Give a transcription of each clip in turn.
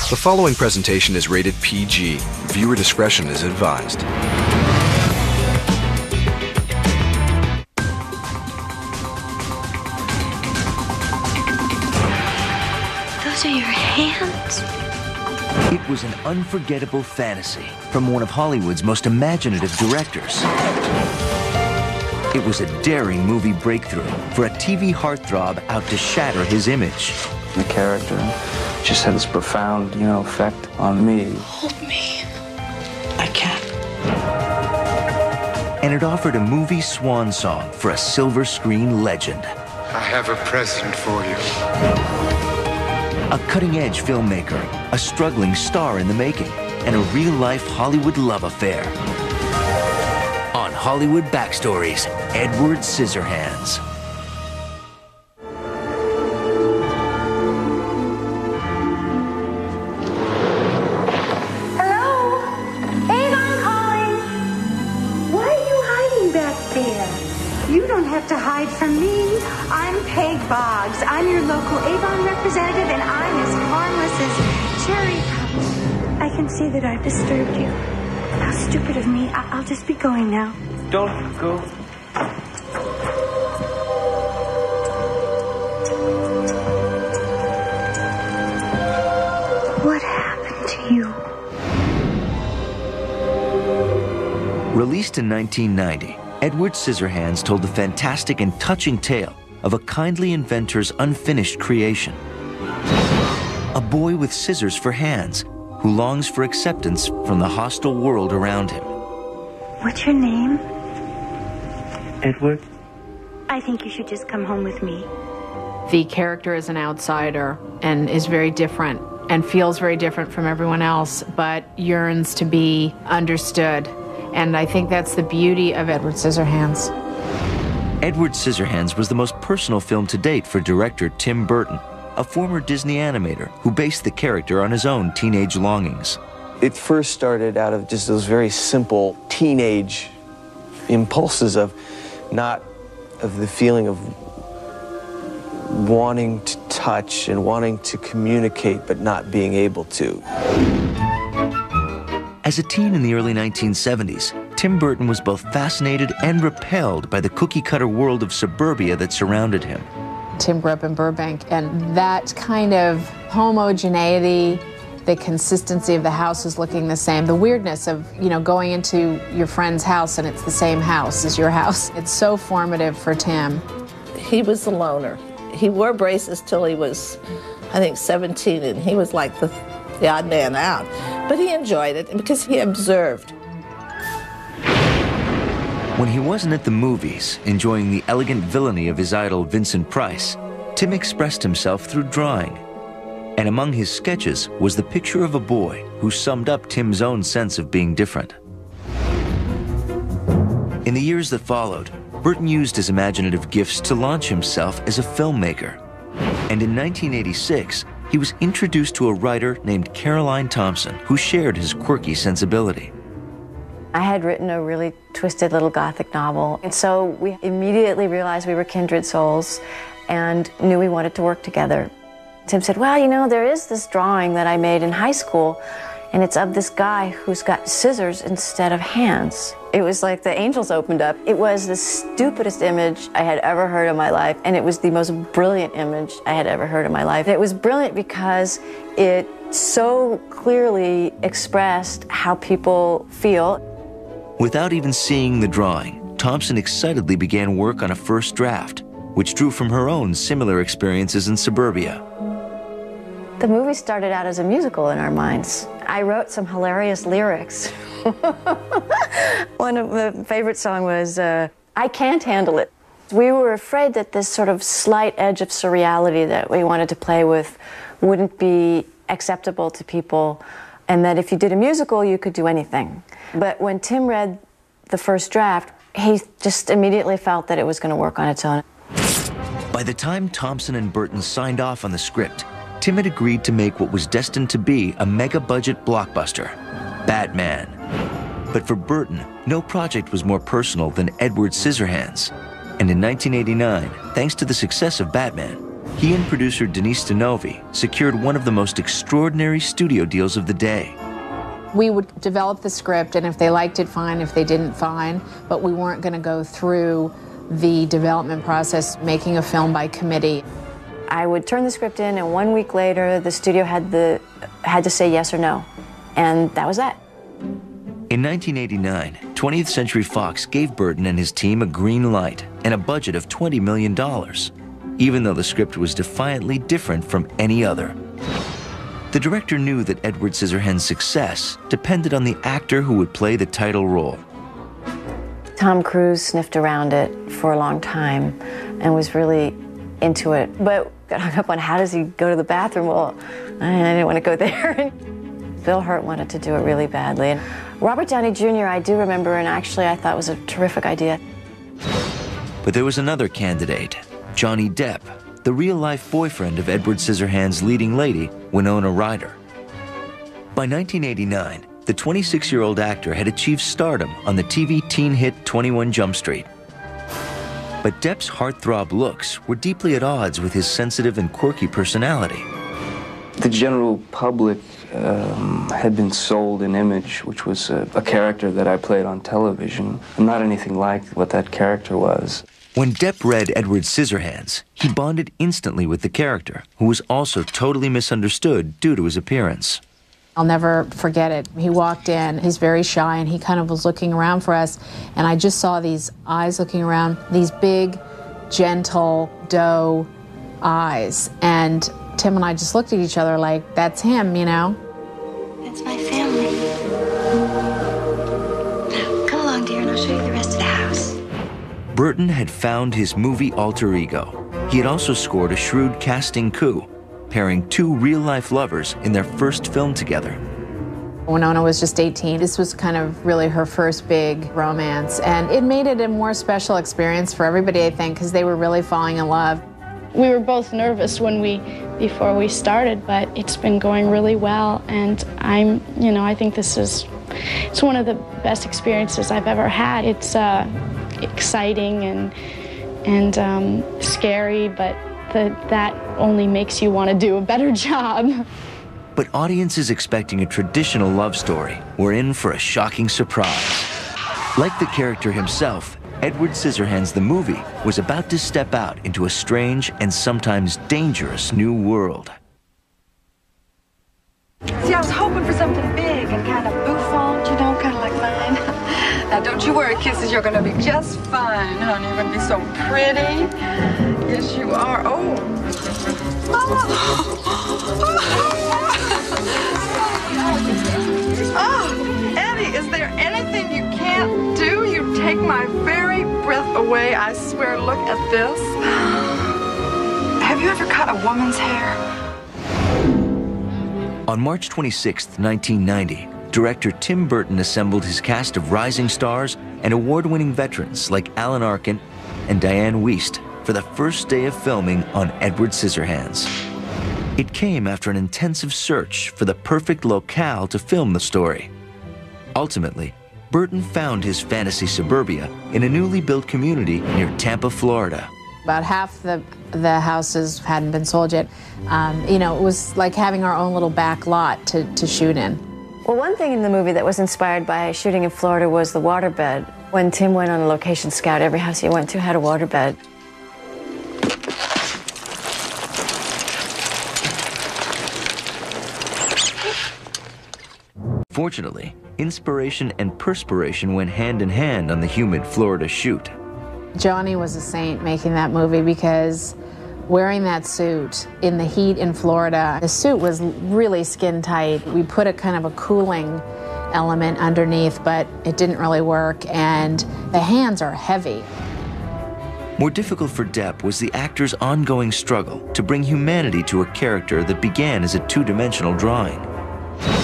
The following presentation is rated PG. Viewer discretion is advised. Those are your hands? It was an unforgettable fantasy from one of Hollywood's most imaginative directors. It was a daring movie breakthrough for a TV heartthrob out to shatter his image. The character just had this profound, effect on me. Hold me. I can't. And it offered a movie swan song for a silver screen legend. I have a present for you. A cutting-edge filmmaker, a struggling star in the making, and a real-life Hollywood love affair. On Hollywood Backstories, Edward Scissorhands. Hello? Avon calling. Why are you hiding back there? You don't have to hide from me. I'm Peg Boggs. I'm your local Avon representative, and I'm as harmless as cherry pie. I can see that I've disturbed you. How stupid of me. I'll just be going now. Don't go. What happened to you? Released in 1990, Edward Scissorhands told the fantastic and touching tale of a kindly inventor's unfinished creation. A boy with scissors for hands who longs for acceptance from the hostile world around him. What's your name? Edward? I think you should just come home with me. The character is an outsider and is very different and feels very different from everyone else, but yearns to be understood. And I think that's the beauty of Edward Scissorhands. Edward Scissorhands was the most personal film to date for director Tim Burton, a former Disney animator who based the character on his own teenage longings. It first started out of just those very simple teenage impulses of the feeling of wanting to touch and wanting to communicate but not being able to. As a teen in the early 1970s, Tim Burton was both fascinated and repelled by the cookie-cutter world of suburbia that surrounded him. Tim grew up in Burbank, and that kind of homogeneity, the consistency of the houses looking the same, the weirdness of, going into your friend's house and it's the same house as your house. It's so formative for Tim. He was a loner. He wore braces till he was, I think, 17, and he was like the odd man out. But he enjoyed it because he observed. When he wasn't at the movies, enjoying the elegant villainy of his idol Vincent Price, Tim expressed himself through drawing. And among his sketches was the picture of a boy who summed up Tim's own sense of being different. In the years that followed, Burton used his imaginative gifts to launch himself as a filmmaker. And in 1986, he was introduced to a writer named Caroline Thompson, who shared his quirky sensibility. I had written a really twisted little Gothic novel, and so we immediately realized we were kindred souls and knew we wanted to work together. Tim said, well, there is this drawing that I made in high school, and it's of this guy who's got scissors instead of hands. It was like the angels opened up. It was the stupidest image I had ever heard in my life, and it was the most brilliant image I had ever heard in my life. It was brilliant because it so clearly expressed how people feel. Without even seeing the drawing, Thompson excitedly began work on a first draft, which drew from her own similar experiences in suburbia. The movie started out as a musical in our minds. I wrote some hilarious lyrics. One of the favorite song was, I Can't Handle It. We were afraid that this sort of slight edge of surreality that we wanted to play with wouldn't be acceptable to people, and that if you did a musical, you could do anything. But when Tim read the first draft, he just immediately felt that it was going to work on its own. By the time Thompson and Burton signed off on the script, Tim had agreed to make what was destined to be a mega-budget blockbuster, Batman. But for Burton, no project was more personal than Edward Scissorhands. And in 1989, thanks to the success of Batman, he and producer Denise Denovi secured one of the most extraordinary studio deals of the day. We would develop the script, and if they liked it, fine. If they didn't, fine. But we weren't going to go through the development process, making a film by committee. I would turn the script in, and 1 week later, the studio had to say yes or no. And that was that. In 1989, 20th Century Fox gave Burton and his team a green light and a budget of $20 million, even though the script was defiantly different from any other. The director knew that Edward Scissorhands' success depended on the actor who would play the title role. Tom Cruise sniffed around it for a long time and was really into it, but got hung up on how does he go to the bathroom. Well, I didn't want to go there. Bill Hurt wanted to do it really badly. And Robert Downey Jr. I do remember, and actually I thought was a terrific idea. But there was another candidate, Johnny Depp, the real-life boyfriend of Edward Scissorhands' leading lady, Winona Ryder. By 1989, the 26-year-old actor had achieved stardom on the TV teen hit 21 Jump Street. But Depp's heartthrob looks were deeply at odds with his sensitive and quirky personality. The general public had been sold an image, which was a character that I played on television, and not anything like what that character was. When Depp read Edward Scissorhands, he bonded instantly with the character, who was also totally misunderstood due to his appearance. I'll never forget it. He walked in, he's very shy, and he kind of was looking around for us, and I just saw these eyes looking around, these big, gentle, doe eyes, and Tim and I just looked at each other like, that's him, you know? That's my family. Come along, dear, and I'll show you the rest of the house. Burton had found his movie alter ego. He had also scored a shrewd casting coup, pairing two real-life lovers in their first film together. Winona was just 18. This was kind of really her first big romance, and it made it a more special experience for everybody, I think, because they were really falling in love. We were both nervous before we started, but it's been going really well, and I think it's one of the best experiences I've ever had. It's exciting and scary, but that only makes you want to do a better job. But audiences expecting a traditional love story were in for a shocking surprise. Like the character himself, Edward Scissorhands the movie was about to step out into a strange and sometimes dangerous new world. See, I was hoping for something big and kind of bouffant, kind of like mine. Now, don't you worry, Kisses, you're gonna be just fine, honey. You're gonna be so pretty. Yes, you are. Oh. Oh, Eddie, is there anything you can't do? You take my very breath away, I swear. Look at this. Have you ever cut a woman's hair? On March 26, 1990, director Tim Burton assembled his cast of rising stars and award-winning veterans like Alan Arkin and Diane Wiest for the first day of filming on Edward Scissorhands. It came after an intensive search for the perfect locale to film the story. Ultimately, Burton found his fantasy suburbia in a newly built community near Tampa, Florida. About half the houses hadn't been sold yet. It was like having our own little back lot to shoot in. Well, one thing in the movie that was inspired by shooting in Florida was the waterbed. When Tim went on a location scout, every house he went to had a waterbed. Fortunately, inspiration and perspiration went hand in hand on the humid Florida shoot. Johnny was a saint making that movie because wearing that suit in the heat in Florida, the suit was really skin tight. We put a kind of a cooling element underneath, but it didn't really work, and the hands are heavy. More difficult for Depp was the actor's ongoing struggle to bring humanity to a character that began as a two-dimensional drawing.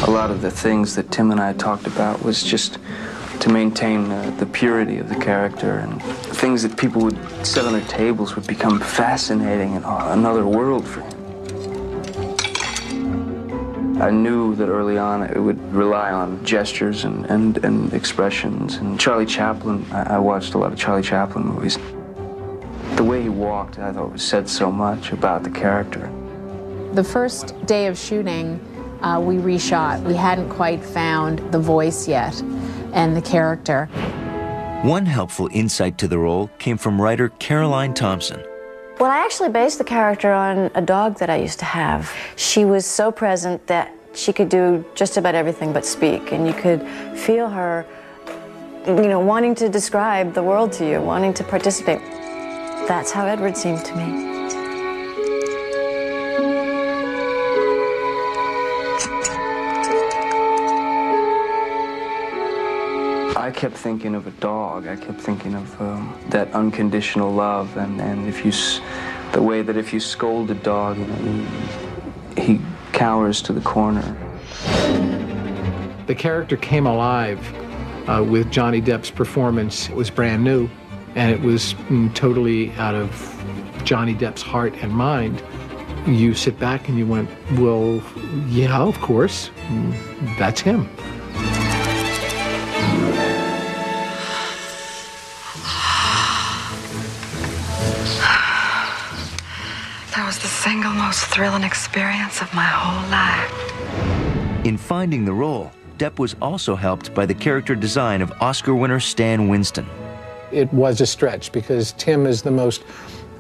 A lot of the things that Tim and I talked about was just to maintain the purity of the character, and things that people would set on their tables would become fascinating and another world for him. I knew that early on it would rely on gestures and expressions. And Charlie Chaplin, I watched a lot of Charlie Chaplin movies. The way he walked, I thought said so much about the character. The first day of shooting, we reshot. We hadn't quite found the voice yet and the character. One helpful insight to the role came from writer Caroline Thompson. Well, I actually based the character on a dog that I used to have. She was so present that she could do just about everything but speak, and you could feel her, wanting to describe the world to you, wanting to participate. That's how Edward seemed to me. I kept thinking of a dog. I kept thinking of that unconditional love, and the way that if you scold a dog, he cowers to the corner. The character came alive with Johnny Depp's performance. It was brand new, and it was totally out of Johnny Depp's heart and mind. You sit back and you went, well, yeah, of course, that's him. That was the single most thrilling experience of my whole life. In finding the role, Depp was also helped by the character design of Oscar winner Stan Winston. It was a stretch because Tim is the most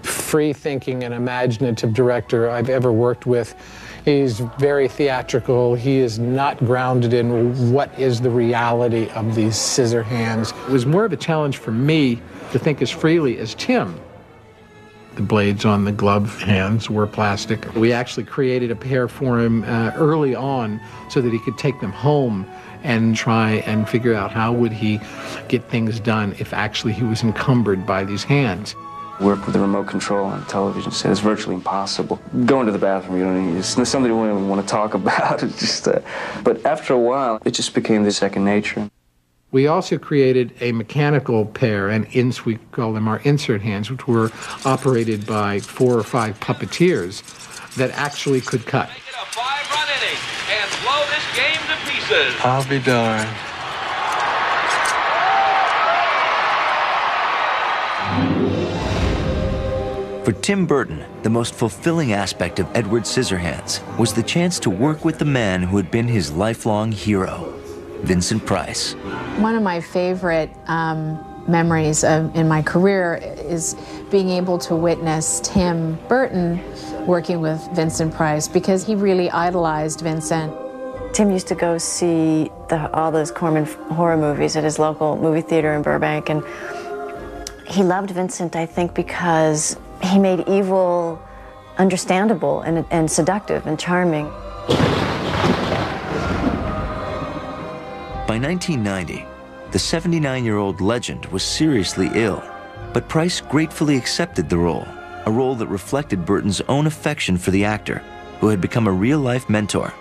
free-thinking and imaginative director I've ever worked with. He's very theatrical. He is not grounded in what is the reality of these scissor hands. It was more of a challenge for me to think as freely as Tim. The blades on the glove hands were plastic. We actually created a pair for him early on so that he could take them home and try and figure out how would he get things done if actually he was encumbered by these hands. Work with a remote control on a television set is virtually impossible. Going to the bathroom, you don't need, it's something you don't even want to talk about. It's just, but after a while, it just became the second nature. We also created a mechanical pair, and we call them our insert hands, which were operated by 4 or 5 puppeteers that actually could cut. Make it a 5-run inning and blow this game to pieces. I'll be darned. For Tim Burton, the most fulfilling aspect of Edward Scissorhands was the chance to work with the man who had been his lifelong hero, Vincent Price. One of my favorite memories in my career is being able to witness Tim Burton working with Vincent Price because he really idolized Vincent. Tim used to go see all those Corman horror movies at his local movie theater in Burbank, and he loved Vincent, I think, because he made evil understandable and seductive and charming. By 1990, the 79-year-old legend was seriously ill, but Price gratefully accepted the role, a role that reflected Burton's own affection for the actor, who had become a real-life mentor.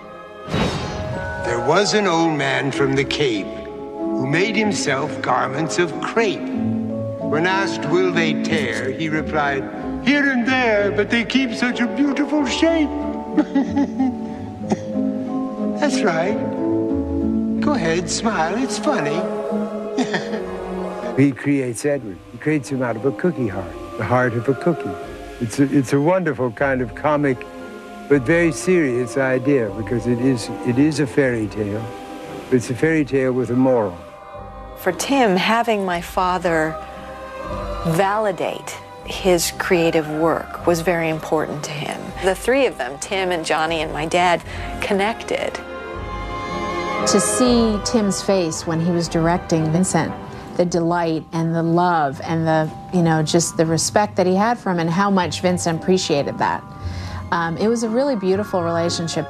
There was an old man from the Cape who made himself garments of crepe. When asked, will they tear, he replied, here and there, but they keep such a beautiful shape. That's right. Go ahead, smile, it's funny. He creates Edward. He creates him out of a cookie heart, the heart of a cookie. It's a wonderful kind of comic, but very serious idea, because it is a fairy tale. It's a fairy tale with a moral. For Tim, having my father validate his creative work was very important to him. The three of them, Tim and Johnny and my dad, connected. To see Tim's face when he was directing Vincent, the delight and the love and the, just the respect that he had for him and how much Vincent appreciated that. It was a really beautiful relationship.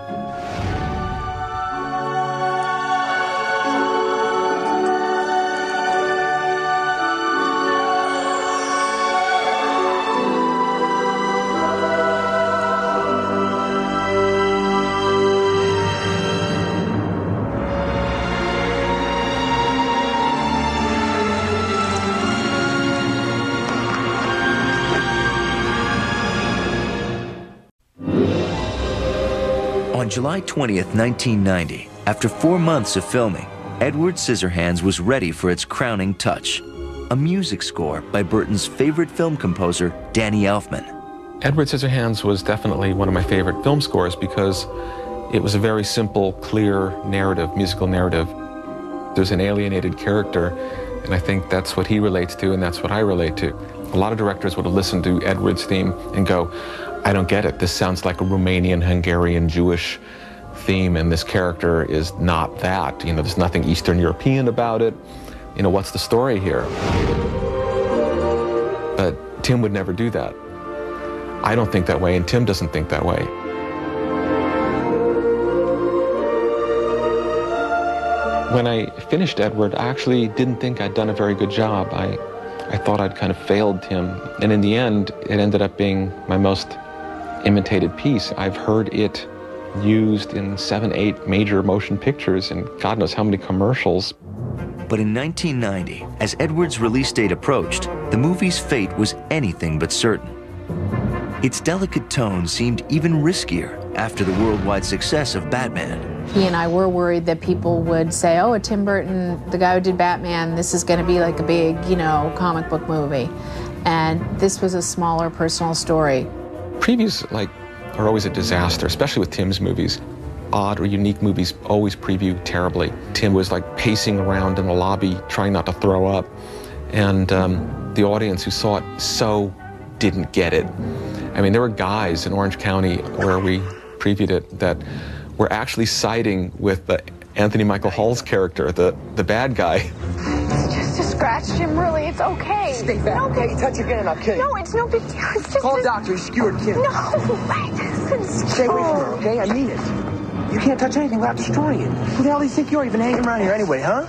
On July 20th, 1990, after 4 months of filming, Edward Scissorhands was ready for its crowning touch, a music score by Burton's favorite film composer, Danny Elfman. Edward Scissorhands was definitely one of my favorite film scores because it was a very simple, clear narrative, musical narrative. There's an alienated character, and I think that's what he relates to, and that's what I relate to. A lot of directors would have listened to Edward's theme and go, I don't get it. This sounds like a Romanian, Hungarian, Jewish theme, and this character is not that. You know, there's nothing Eastern European about it. You know, what's the story here? But Tim would never do that. I don't think that way, and Tim doesn't think that way. When I finished Edward, I actually didn't think I'd done a very good job. I thought I'd kind of failed Tim. And in the end, it ended up being my most imitated piece. I've heard it used in 7, 8 major motion pictures and God knows how many commercials. But in 1990, as Edward's release date approached, the movie's fate was anything but certain. Its delicate tone seemed even riskier after the worldwide success of Batman. He and I were worried that people would say, oh, Tim Burton, the guy who did Batman, this is going to be like a big, you know, comic book movie. And this was a smaller personal story. Previews, are always a disaster, especially with Tim's movies. Odd or unique movies always preview terribly. Tim was pacing around in the lobby trying not to throw up. And the audience who saw it so didn't get it. I mean, there were guys in Orange County where we previewed it that were actually siding with Anthony Michael Hall's character, the bad guy. It's just a scratch, Jim, really. It's okay. Stay back, no, okay? You touch again, I'll kill you. No, it's no big deal. It's just Call a doctor, you skewered kid. No, listen. Stay away from her, okay? I mean it. You can't touch anything without destroying it. Who the hell do you think you are? You've been hanging around here anyway, huh?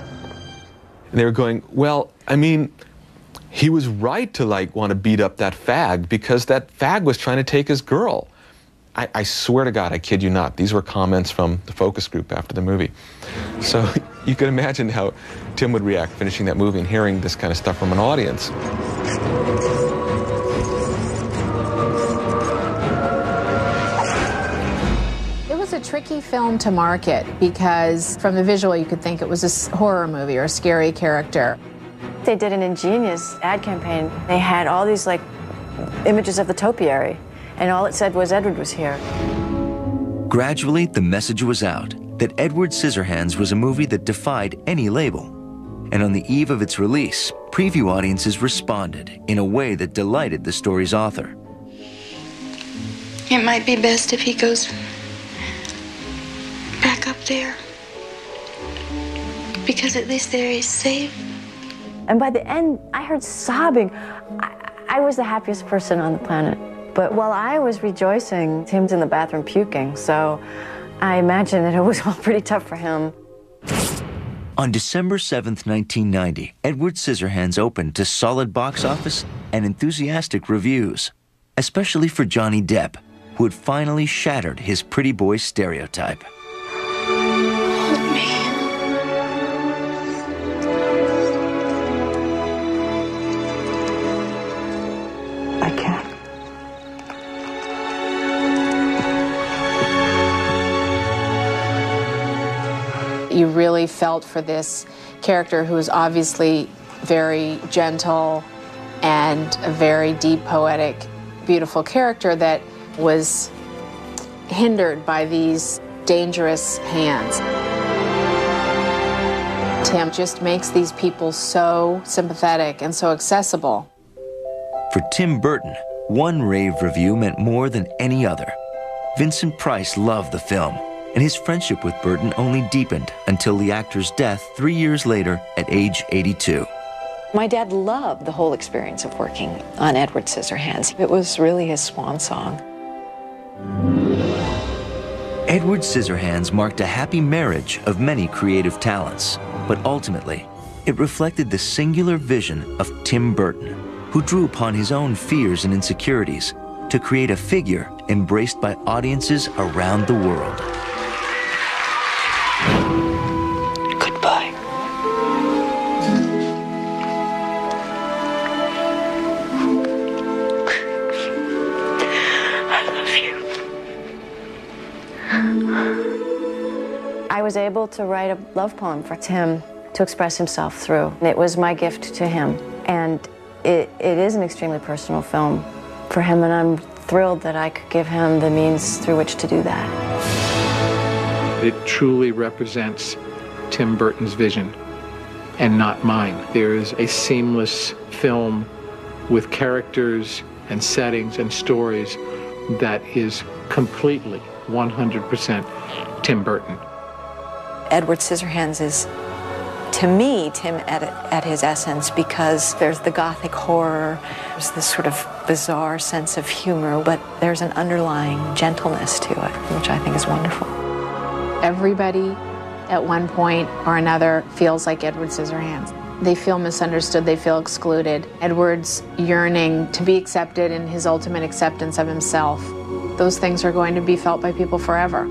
And they were going, well, I mean, he was right to want to beat up that fag because that fag was trying to take his girl. I swear to God, I kid you not. These were comments from the focus group after the movie. So you can imagine how Tim would react finishing that movie and hearing this kind of stuff from an audience. It was a tricky film to market because from the visual you could think it was a horror movie or a scary character. They did an ingenious ad campaign. They had all these images of the topiary, and all it said was Edward was here. Gradually, the message was out that Edward Scissorhands was a movie that defied any label. And on the eve of its release, preview audiences responded in a way that delighted the story's author. It might be best if he goes back up there. Because at least there he's safe. And by the end, I heard sobbing. I was the happiest person on the planet. But while I was rejoicing, Tim's in the bathroom puking, so I imagine that it was all pretty tough for him. On December 7th, 1990, Edward Scissorhands opened to solid box office and enthusiastic reviews, especially for Johnny Depp, who had finally shattered his pretty boy stereotype. You really felt for this character who was obviously very gentle and a very deep, poetic, beautiful character that was hindered by these dangerous hands. Tim just makes these people so sympathetic and so accessible. For Tim Burton, one rave review meant more than any other. Vincent Price loved the film, and his friendship with Burton only deepened until the actor's death 3 years later at age 82. My dad loved the whole experience of working on Edward Scissorhands. It was really his swan song. Edward Scissorhands marked a happy marriage of many creative talents, but ultimately, it reflected the singular vision of Tim Burton, who drew upon his own fears and insecurities to create a figure embraced by audiences around the world. Goodbye. I love you. I was able to write a love poem for Tim to express himself through. It was my gift to him. And it is an extremely personal film for him, and I'm thrilled that I could give him the means through which to do that. It truly represents Tim Burton's vision and not mine. There is a seamless film with characters and settings and stories that is completely 100% Tim Burton. Edward Scissorhands is, to me, Tim at his essence, because there's the gothic horror, there's this sort of bizarre sense of humor, but there's an underlying gentleness to it, which I think is wonderful. Everybody at one point or another feels like Edward Scissorhands. They feel misunderstood, they feel excluded. Edward's yearning to be accepted and his ultimate acceptance of himself, those things are going to be felt by people forever.